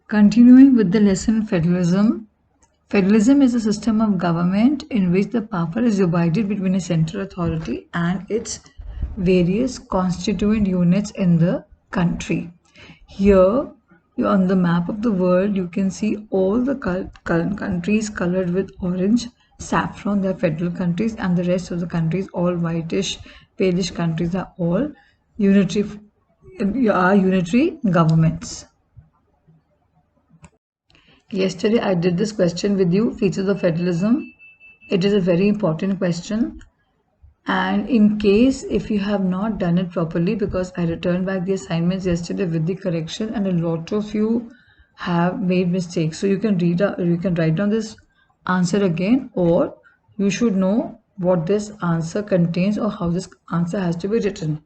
Continuing with the lesson Federalism. Federalism is a system of government in which the power is divided between a central authority and its various constituent units in the country. Here, on the map of the world, you can see all the countries colored with orange saffron. They are federal countries, and the rest of the countries, all whitish, palish countries, are all unitary, unitary governments. Yesterday, I did this question with you, features of federalism. It is a very important question. And in case if you have not done it properly, because I returned back the assignments yesterday with the correction, and a lot of you have made mistakes. So you can write down this answer again, or you should know what this answer contains or how this answer has to be written.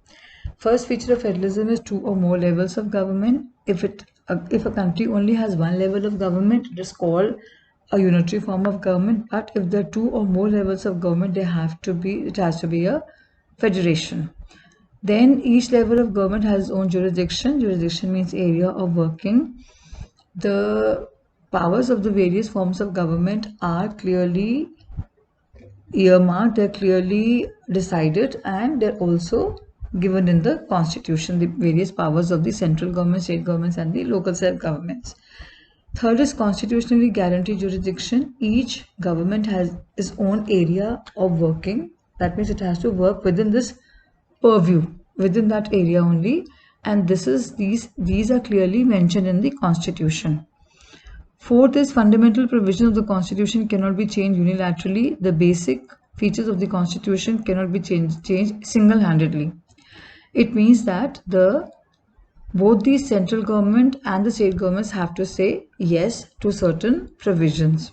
First feature of federalism is two or more levels of government. If a country only has one level of government, it is called a unitary form of government. But if there are two or more levels of government, it has to be a federation. Then each level of government has its own jurisdiction. Jurisdiction means area of working. The powers of the various forms of government are clearly earmarked, they're clearly decided, and they're also given in the constitution, the various powers of the central government, state governments, and the local self-governments. Third is constitutionally guaranteed jurisdiction. Each government has its own area of working. That means it has to work within this purview, within that area only, and these are clearly mentioned in the constitution. Fourth is fundamental provisions of the constitution cannot be changed unilaterally. The basic features of the constitution cannot be changed single-handedly. It means that both the central government and the state governments have to say yes to certain provisions.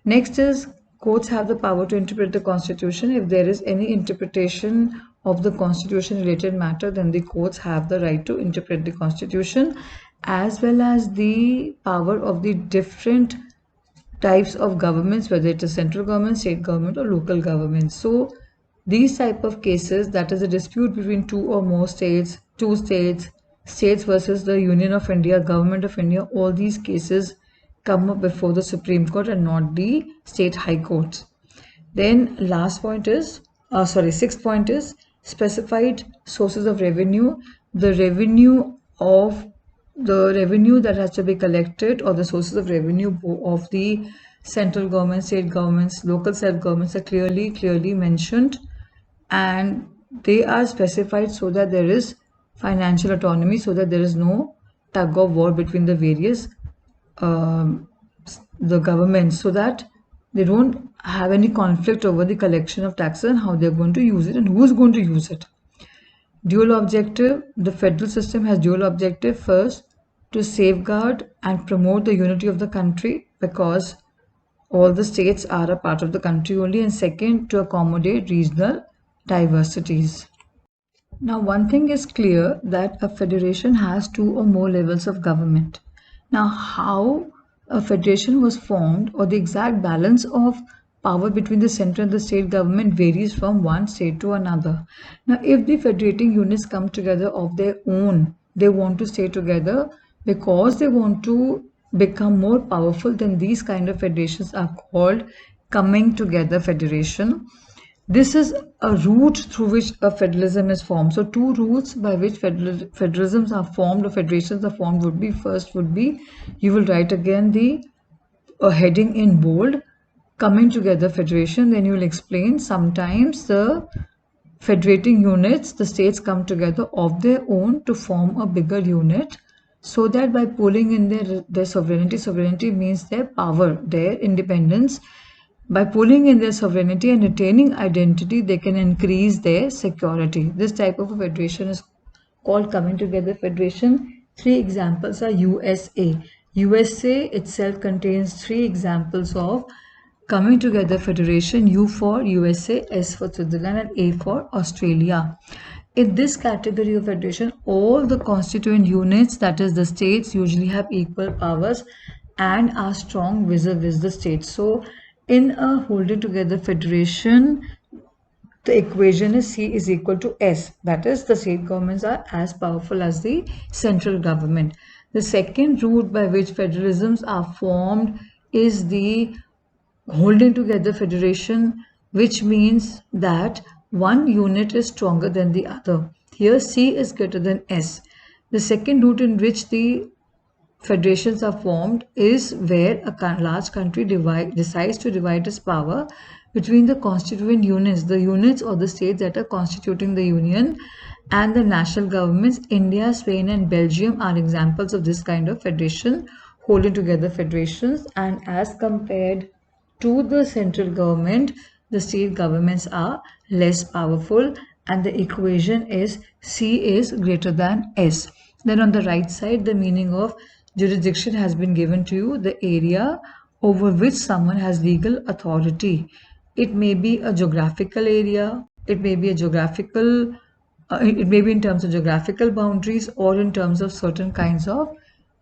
Next is courts have the power to interpret the constitution. If there is any interpretation of the constitution related matter, then the courts have the right to interpret the constitution, as well as the power of the different types of governments, whether it is central government, state government, or local government. So these type of cases, that is a dispute between two or more states, states versus the Union of India, Government of India, all these cases come up before the Supreme Court and not the state high courts. Then sixth point is specified sources of revenue. The revenue that has to be collected, or the sources of revenue of the central government, state governments, local self-governments, are clearly mentioned, and they are specified so that there is financial autonomy, so that there is no tug of war between the various the governments, so that they don't have any conflict over the collection of taxes and how they're going to use it and who's going to use it. Dual objective. The federal system has dual objective. First, to safeguard and promote the unity of the country, because all the states are a part of the country only, and second, to accommodate regional diversities. Now, one thing is clear, that a federation has two or more levels of government. Now, how a federation was formed, or the exact balance of power between the central and the state government, varies from one state to another. Now, if the federating units come together of their own, they want to stay together because they want to become more powerful, then these kind of federations are called coming together federation. This is a route through which a federalism is formed. So two routes by which federalisms are formed or federations are formed would be, first would be, you will write again the heading in bold, coming together federation. Then you will explain sometimes the federating units, the states come together of their own to form a bigger unit, so that by pulling in their sovereignty means their power, their independence. By pulling in their sovereignty and retaining identity, they can increase their security. This type of a federation is called coming together federation. Three examples are USA. USA itself contains three examples of coming together federation: U for USA, S for Switzerland, and A for Australia. In this category of federation, all the constituent units, that is the states, usually have equal powers and are strong vis-a-vis the states. So in a holding together federation, the equation is C is equal to S. That is, the state governments are as powerful as the central government. The second route by which federalisms are formed is the holding together federation, which means that one unit is stronger than the other. Here C is greater than S. The second route in which the federations are formed is where a large country decides to divide its power between the constituent units, the units or the states that are constituting the union, and the national governments. India, Spain, and Belgium are examples of this kind of federation, holding together federations. And as compared to the central government, the state governments are less powerful, and the equation is C is greater than S. Then on the right side, the meaning of jurisdiction has been given to you, the area over which someone has legal authority. It may be a geographical area, it may be a geographical, it may be in terms of geographical boundaries or in terms of certain kinds of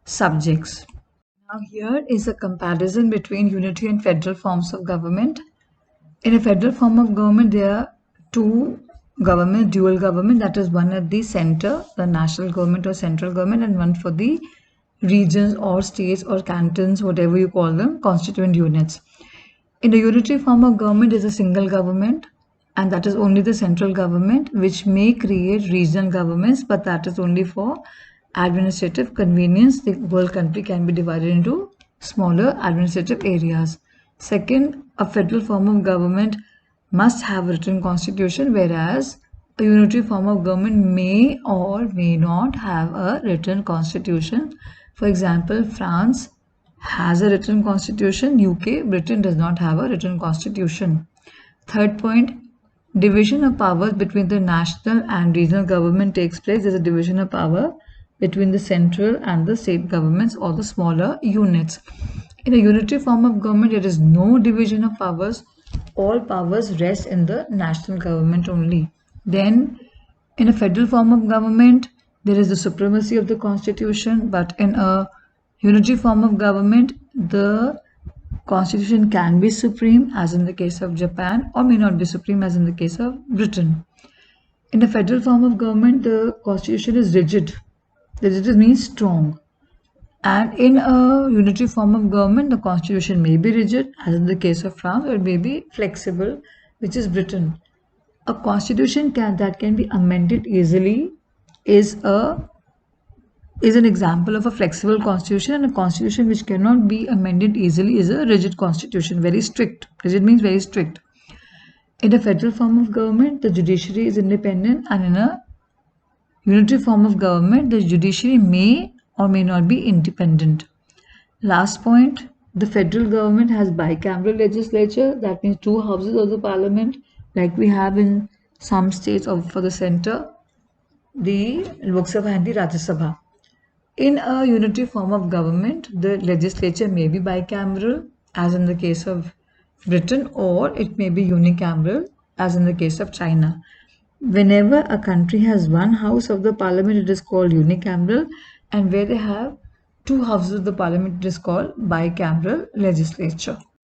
subjects. Now here is a comparison between unitary and federal forms of government. In a federal form of government, there are two government, dual government, that is one at the center, the national government or central government, and one for the regions or states or cantons, whatever you call them, constituent units. In the unitary form of government is a single government, and that is only the central government, which may create regional governments, but that is only for administrative convenience. The whole country can be divided into smaller administrative areas. Second, a federal form of government must have a written constitution, whereas a unitary form of government may or may not have a written constitution. For example, France has a written constitution, UK, Britain does not have a written constitution. Third point, division of powers between the national and regional government takes place. There is a division of power between the central and the state governments or the smaller units. In a unitary form of government, there is no division of powers. All powers rest in the national government only. Then, in a federal form of government, there is the supremacy of the constitution, but in a unitary form of government, the constitution can be supreme, as in the case of Japan, or may not be supreme, as in the case of Britain. In a federal form of government, the constitution is rigid. Rigid means strong. And in a unitary form of government, the constitution may be rigid, as in the case of France, or it may be flexible, which is Britain. A constitution that can be amended easily is an example of a flexible constitution, and a constitution which cannot be amended easily is a rigid constitution, very strict. Rigid means very strict. In a federal form of government, the judiciary is independent, and in a unitary form of government, the judiciary may or may not be independent. Last point, the federal government has bicameral legislature, that means two houses of the parliament, like we have in some states for the center, the Lok Sabha and the Rajya Sabha. In a unitary form of government, the legislature may be bicameral, as in the case of Britain, or it may be unicameral, as in the case of China. Whenever a country has one house of the parliament, it is called unicameral, and where they have two houses of the parliament, it is called bicameral legislature.